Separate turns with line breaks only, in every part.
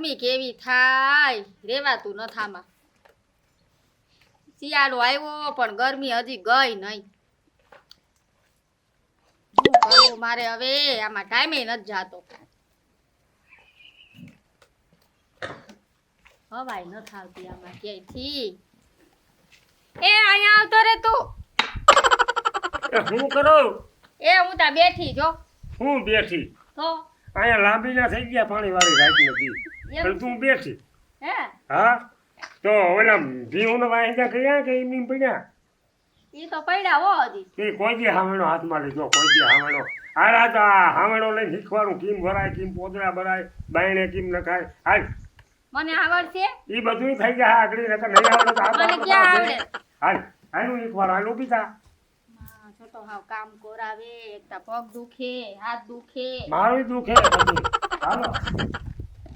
ગરમી કેવી થાય રેવાતું ન થામાં શિયાળો આવ્યો પણ ગરમી હજી ગઈ નહીં શું કરવું મારે હવે આમાં ટાઈમે નથી જાતો હવાય ન થાવતી આમાં ક્યાંયથી એ અહીંયા આવતો રે તું
શું કરો
એ હું તા બેઠી જો
હું બેઠી
તો
અહીંયા લાંબીના થઈ ગયા પાણી વાળી રાખી હતી પણ તું બેઠી
હે
હા તો ઓલા ભીહુંનો વાંધા કર્યા કે એમની પડ્યા
ઈ તો પડ્યા હો હજી
એ કોઈ દી હામેણો હાથમાં લીધો કોઈ દી હામેણો આ રાત આ હામેણો લઈને શીખવાનું કેમ ભરાય કેમ પોદરા ભરાય બાયણે કેમ નખાય હાલ
મને આવડશે
એ બધું થઈ જાય આગળ નકર નહીં આવડે તો
મને ક્યાં આવડે
હાલ હાલું એક વાર હાલ ઊભી થા
છોટો હાવ કામ કોરાવે એકતા પગ દુખે હાથ દુખે
મારું દુખે બધું હાલો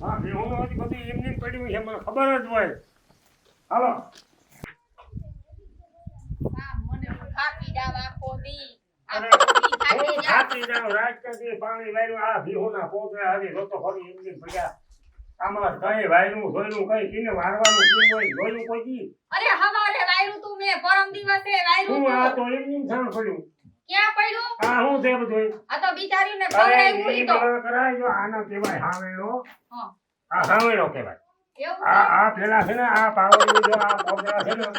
હા ભીહુંનો હજી બધું એમની પડ્યું છે મને ખબર જ હોય હાલો
મને થાકી જાવ આખો દી
થાકી જાવ રાજકીય પાણી વાળું આ ભીહુંના પોતરા હજી જોતો ખરી એમની પડ્યા આમાં કઈ વાયરું જોયું કઈ કીને મારવાનું કેમ હોય જોયું કોઈ દી
અરે હવારે વાયરું તું મે પરમ દિવસે વાયરું
હું આ તો એમની જાણ પડ્યું
ક્યાં પડ્યું
આ હું છે બધું
આ તો બિચારીને
અરે
ખવડાવ્યું
ઈ
ઈ તો
મને કરાય જો આનો કહેવાય હાવેણો
હા
આ હાવેણો કહેવાય
એવું
આ પેલા છે ને આ પાવડી જો આ પોદરા છે ને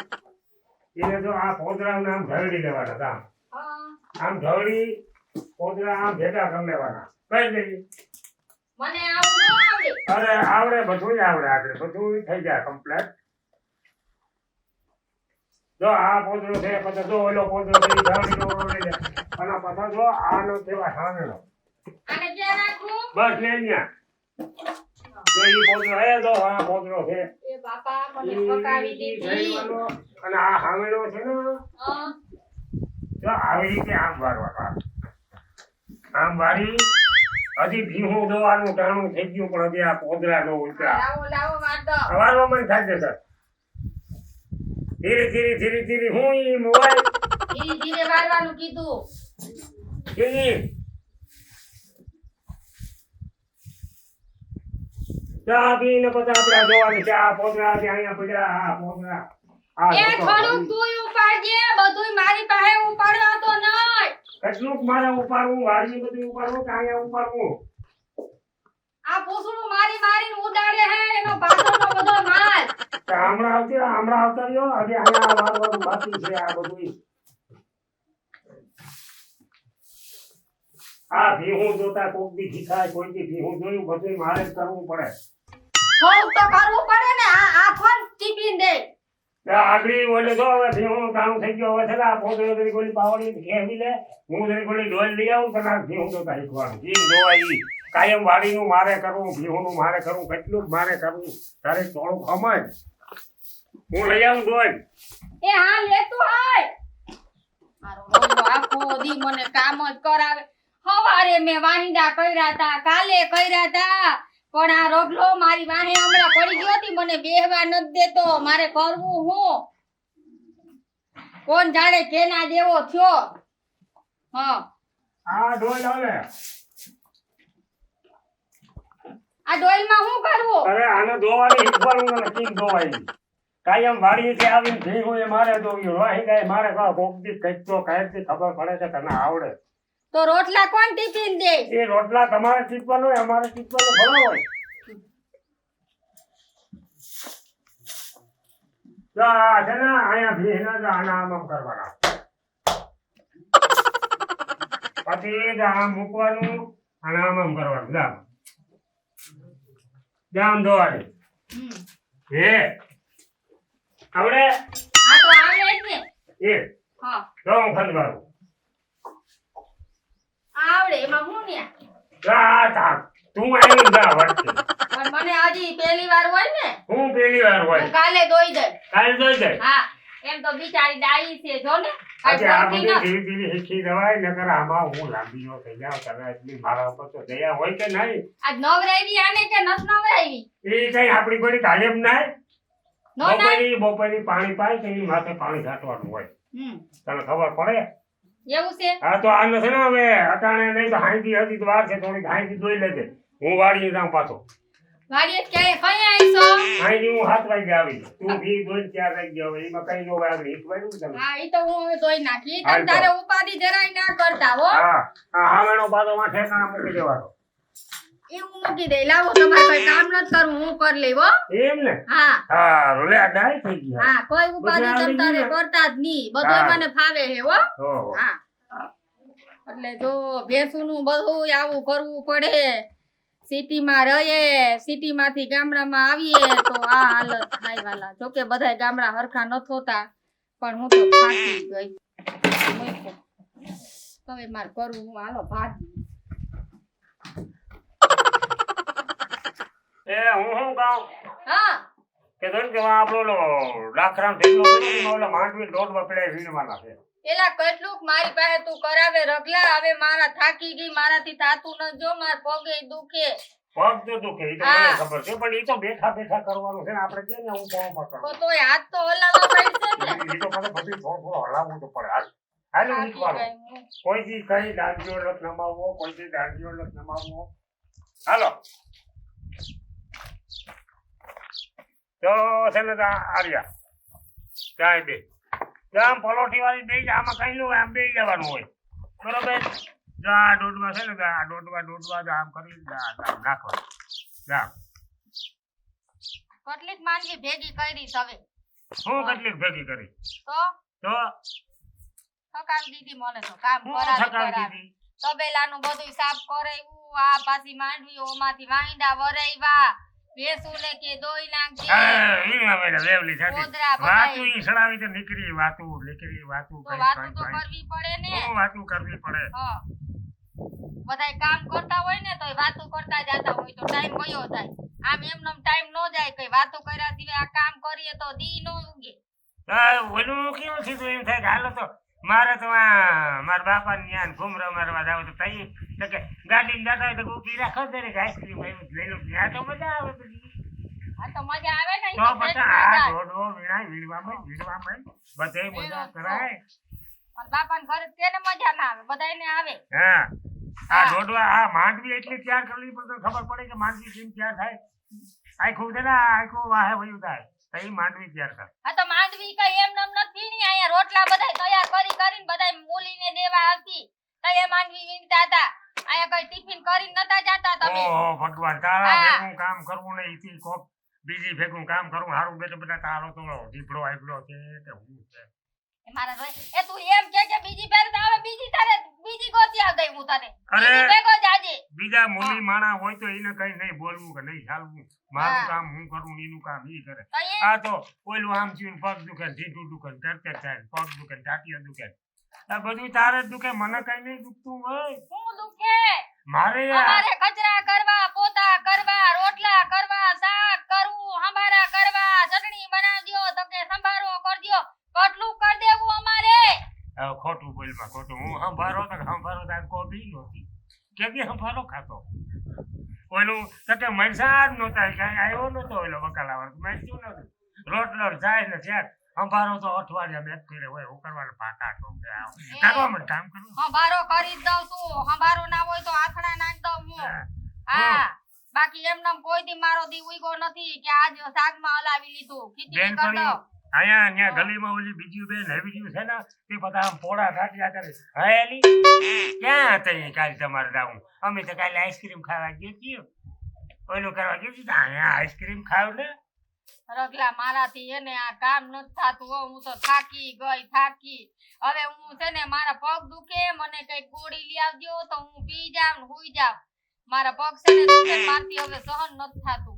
એને જો આ પોદરાનું નામ ઢળડી લેવાના હતા
હા
આમ ઢળી પોદરા આમ ભેગા કરી લેવાના કઈ દેવી
મને આવું ન આવડે
અરે આવડે બધું જ આવડે આગળ બધું થઈ જાય કમ્પ્લીટ જો આ પોદરો છે પછી જો ઓલો પોદરો છે ઈ ઢળડીનો ઓલો લઈ લે અને પછી જો આનો કહેવાય હાવેણો
આને ક્યાં રાખું
બસ લે ન્યા જો ઈ પોદરો હે જો આ પોદરો છે
એ બાપા મને પકાવી દીધી
અને આ હાવેણો છે ને
હા
જો આવી રીતે આમ વારવા આમ વારી હજી ભીહું દોવાનું ટાણું થઈ ગયું પણ હજી આ પોદરા નો ઉતરા
લાવો લાવો વાર દો
વારવા મને થાય છે સર ધીરે ધીરે ધીરે ધીરે હું ઈ મોબાઈલ
ધીરે ધીરે વારવાનું કીધું
કેની ચા પીને પછી આપણે જોવાની ચા પોદરા છે અહીંયા પડ્યા આ પોદરા આ
એ થોડુંક તું ઉપાડજે બધુંય મારી પાસે ઉપાડવા તો નહીં
કેટલુંક મારે ઉપાડવું વાડી બધું ઉપાડવું કે અહીંયા ઉપાડવું
આ પૂછડું મારી મારીને ઉડાડે હે એનો પાછળનો બધો માલ
તો હમણાં આવતા રહ્યો હજી અહીંયા વારવાનું બાકી છે આ બધું આ ભીહું જોતા કોક દી શીખાય કોઈ દી ભીહું જોયું બધું મારે જ કરવું પડે
થોડુંક તો કરવું પડે ને આ ફોન ટીપીને દે
આગળી ઓલે જો હવે ભીહું ટાણું થઈ ગયો હવે છે ને આ પોદરો તરી ગોલી પાવડી ખેવી લે હું તરી ગોલી ડોલ લઈ આવું તને ભીહું જોતા શીખવાનું કેમ જોવાય કાયમ વાડીનું મારે કરવું ભીહુંનું મારે કરવું કેટલું મારે કરવું તારે થોડું ખમાય હું લઈ આવું ડોલ
એ હા લેતો આય મારો રોજો આખો દી મને કામ જ કરાવે હવારે મે વાહિંદા કર્યા તા કાલે કર્યા તા પણ આ રોગલો મારી વાહે હમણાં પડી ગયો હતી મને બેહવા નથી દેતો મારે કરવું હું કોણ જાણે કેના દેવો થયો હા
આ ડોલ આવે
આ ડોલમાં શું કરવું
અરે આને ધોવાની શીખવાનું ને કેમ ધોવાય કાયમ વાડીથી આવીને ભીહું એ મારે ધોવ્યું વાહી ગાય મારે કહો કોક દી કંઈક તો કાંઈકથી ખબર પડે કે તને આવડે
તો રોટલા કોણ ટિફિન દે
એ રોટલા તમારે ટીપવાનો હોય અમારે ટીપવાનો ભલો હોય જો આ છે ને અહીંયા ભીહના જ આના આમ કરવાના પછી જ આમ મૂકવાનું અને આમ કરવાનું જામ ધોવાની હે આવડે
હા તો આવડે જ ને
એ
હા
જો હું ખંડવાળું
આવડે એમાં હું ને
જા તા તું આવી જા વચ્ચે
પણ મને હજી પહેલી વાર હોય ને
હું પહેલી વાર હોય
હું કાલે દોઈ દે
કાલ જોઈ દે
હા એમ તો બિચારી ડાઈ છે જો ને
આજે આ બધી ધીરે ધીરે શીખી જવાય નકર આમાં હું લાંબીઓ થઈ જાઉં તને એટલી મારા ઉપર તો દયા હોય કે નહીં
આજ નવરાવી આને કે નસ નવરાવી
એ કઈ આપણી કોઈ કાયમ નાય
નો ના
બપોરી પાણી પાય કે એની માથે પાણી છાંટવાનું હોય તને ખબર પડે
એવું છે
હા તો આ નથી ને હવે અટાણે નહીં તો હાંજી હતી તો વાર છે થોડીક હાંજી દોઈ લેજે હું વાળી જાઉં પાછો
વાડીએ ક્યાંય કઈ આવીશો?
આઈની હું 7 વાગે આવી તું ભી 2-4 વાગે હવે એમાં કઈ નો આગળ એક વાગ્યું તમે
હા ઈ તો હું હવે ધોઈ નાખી
હાલ
તમ
તો.
તારે ઉપાધિ જરાય ના કરતા હો
હા આ હામેનો પાછો માં ઠેકાણા મૂકી દેવાનો
એ હું મૂકી દઈ લાવો તમારે કોઈ કામ નથી કરવું હું કરી લઈ હો
એમ ને
હા
હા રોલે આ ડાય થઈ ગયા
હા કોઈ ઉપાધિ
બધું
તમ
આવડી
તારે
ગયું ને?
કરતા જ નહીં બધુંય
હા.
મને ફાવે હે હો
ઓહો.
હા એટલે જો ભેંસુનું બધું આવું કરવું પડે સિટીમાં રહીએ સિટીમાંથી ગામડામાં આવીએ તો આ હાલત થાય વાલા જોકે બધાય ગામડા હરખા ન હોતા પણ હું તો થાકી ગઈ મૂક્યો. હવે મારે કરવું હું હાલો ભાગી
એ હું શું કહું
હા
કે જોને કે આપણો ઓલો લાખરામ ઢેકલો કર્યો ને ઓલા માંડવી દોડવા પડ્યા વીણવાના છે
એલા કેટલુંક મારી પાસે તું કરાવે રગલા હવે મારા થાકી ગઈ મારાથી થાતું ન જો માર પગે દુખે
પગ તો દુખે ઈ તો
હા.
મને ખબર છે પણ ઈ તો બેઠા બેઠા કરવાનું છે ને આપણે કે ને હું બહુ
તો
પકડ
તોય હાથ તો હલાવવા પડશે ને
ઈ તો મને બધું થોડું હલાવવું તો પડે હાલ
થાકી
નીકળવાનું
ગઈ હું.
કોઈ દી કઈ દાંડીઓ લત નમાવવો કોઈ દી દાંડીઓ લત નમાવવો હાલો તો છે ને આર્યા ત્યાં બે આમ પલોઠી વાળી બે આમાં કઈ નું આમ બે જવાનું હોય બરોબર જો આ દોડવા છે ને તો આ દોડવા જો આમ કરી નાખવાનું જા
કેટલીક માંગી ભેગી કરી હવે
હું કેટલીક ભેગી કરી
તો
તો
થકાવી દીધી મને તો કામ
હું
કરાવી
થકાવી
કરાવી
દીધી
તબેલાનું બધું સાફ કરાવ્યું આ પાછી માંડવી ઓમાંથી વાંડા વરાવ્યા ભેંસુને કે દોઈ નાખજે
હા, ઈ હવે લેવલી
ગોદરા
થાતી
બધાય.
વાતું ઈ સડાવી તો નીકળી વાતું
તો
કઈ
વાતું
કઈ
તો
કઈ
કરવી પડે ને
હું વાતું કરવી પડે
હા બધાય કામ કરતા હોય ને તોય વાતું કરતા જતા હોય તો ટાઈમ ગયો જાય આમ એમનેમ ટાઈમ નો જાય કઈ વાતું કર્યા સિવાય આ કામ કરીએ તો દી નો ઉગે
ઓલું કેવું થયું એમ થાય કે હાલો તો મારે તો આ મારા બાપા ને ત્યાં ઘુમરા મારવા જાવ તો તઈ તો કે ગાડી જતા હોય તો ઊભી રાખો દે ને આઈસ્ક્રીમ લઈ લો ત્યાં તો મજા આવે બધી
આ તો મજા આવે ને ઈ
તો
તો
પછી
ભેંસમાં
આ
જાય.
દોડવો વીણવામાં બધે મજા કરાય
પણ બાપાને ઘરે તેને મજા ના આવે બધાયને આવે
હા આ
હા.
દોડવા આ માંડવી એટલી તૈયાર કરવી પડે તો ખબર પડે કે માંડવી કેમ તૈયાર થાય આખું છે ને આખું વાહે વયું થાય તો ઈ માંડવી તૈયાર કરે
આ તો માંડવી કઈ એમ નમ નથી ની અહીંયા રોટલા બધાય તૈયાર કરીને બધાય મૂલીને દેવા આવતી તઈ એ માંડવી વીણતા હતા અહીંયા કઈ ટિફિન કરીને નતા જાતા તમે
ઓહો ભગવાન તારા
હા.
ભેગું કામ કરવું ને ઈથી કોક બીજી ભેગું કામ કરવું હારું બેટા તારો તો દીપડો આઈપડો છે કે હું છે
એ મારા રોય એ તું એમ કે બીજી પેર તો આવે બીજી તારે બીજી ગોતી આવ દઈ હું તને
અરે.
બીજી ભેગો જાજે
બીજા મૂલી માણા હોય તો એને કઈ નહીં બોલવું કે નહીં ચાલવું મારું
હા.
કામ હું કરું ને એનું કામ ઈ કરે
તઈ
આ તો ઓલું આમ થયું ને પગ દુખે ને ઢીંઢું દુખે ને કરતે થાય ને પગ દુખે ને ટાટિયા દુખે આ બધું તારે જ દુખે મને કઈ નહીં દુખતું હોય
હું દુખે
મારે આ
અમારે કચરા કરવા પોતા કરવા રોટલા કરવા શાક કરવું હંભારા કરવા ચટણી બનાવજો તો કે સંભારો કરજો કેટલું કરી દેવું અમારે
ખોટું બોલમાં ખોટું હું સંભારો તો કોબી નહોતી કેદી સંભારો ખાતો ઓલું તકે મરસાદ નહોતા કઈ આવ્યો નહોતો ઓલો બકાલાવાળો મરચું નહોતું રોટલો જાય ને શાક સંભારો તો અઠવાડિયા બેઠ કરે હોય હું કરવાનું પાકા ટોકે આવ કાઢવા મને કામ કરું
હંભારો કરી જ દઉં છું હંભારો ના હોય તો આથણા નાખ દઉં હું હા બાકી એમનેમ કોઈ દી મારો દી ઉઈગો નથી કે આજ શાકમાં હલાવી લીધું ખીચડી કરી
બેનપણી
દઉં
અહીંયા ત્યાં ગલીમાં ઓલી બીજી બેન હેવી જ્યું છે ને તે બધા આમ પોળા ટાટિયા કરે હયેલી ક્યાં હતી કાલે તમારે જાવું અમે તો કાલે આઈસ્ક્રીમ ખાવા ગયો છીએ ઓલું કરવા ગયો છીએ તો અહીંયા આઈસ્ક્રીમ ખાવ ને
રગલા મારાથી એને આ કામ નથી થાતું હો હું તો થાકી ગઈ થાકી હવે હું છે ને મારા પગ દુખે મને કઈક ગોળી લઈ આવજો તો હું પી જાવ ને હુઈ જાવ મારા પગ છે ને દુખે મારથી હવે સહન નથી થાતું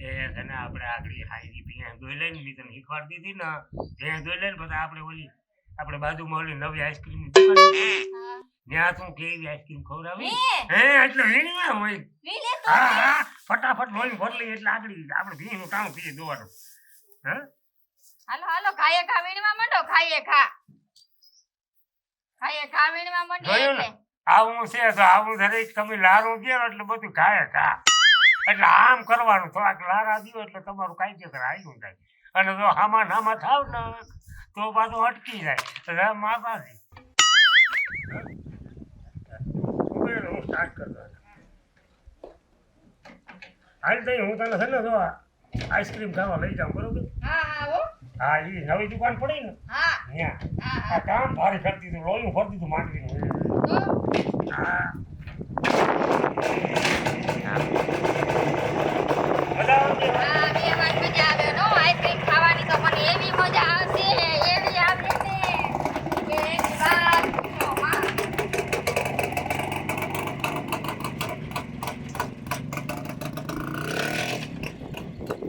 એ છે ને આપણે આગળ હાઈરી ભેં દોઈ લઈને મેં તને શીખવાડી દીધી ને ભેં દોઈ લઈને પછી આપણે ઓલી આપણે બાજુમાં ઓલી નવી આઈસ્ક્રીમ દુકાન છે.
હા
ત્યાં તું કેવી આઈસ્ક્રીમ ખવડાવી
હે
હે એટલે વીણવા હોય
વી લે તું
હા હા ફટાફટ લોહી ભરલી એટલે આગળ આપણે ભીનું કામ પીએ દોવાનું હે
હાલો હાલો ખાઈએ ખા વીણવા માંડો ખાઈએ ખા વીણવા માંડો
જોયું ને?
એટલે
આવું છે તો આવું દરેક તમે લારું દો એટલે બધું ખાય ખા એટલે આમ કરવાનું થોડાક લારા દો એટલે તમારું કાયદેસર આવ્યું થાય અને જો હામાં નામાં થાવ ને તો પાછું અટકી જાય માતાજી હું સ્ટાર્ટ કરતો હાલ તઈ હું તને છે ને જો આઈસ્ક્રીમ ખાવા લઈ જાઉં બરોબર
હા હા હો
હા એ નવી દુકાન પડી ને
હા
ત્યાં
હા
આ કામ ભારે કરતી હતું લોયું ફરતી હતું માંડવીનું
તો
હા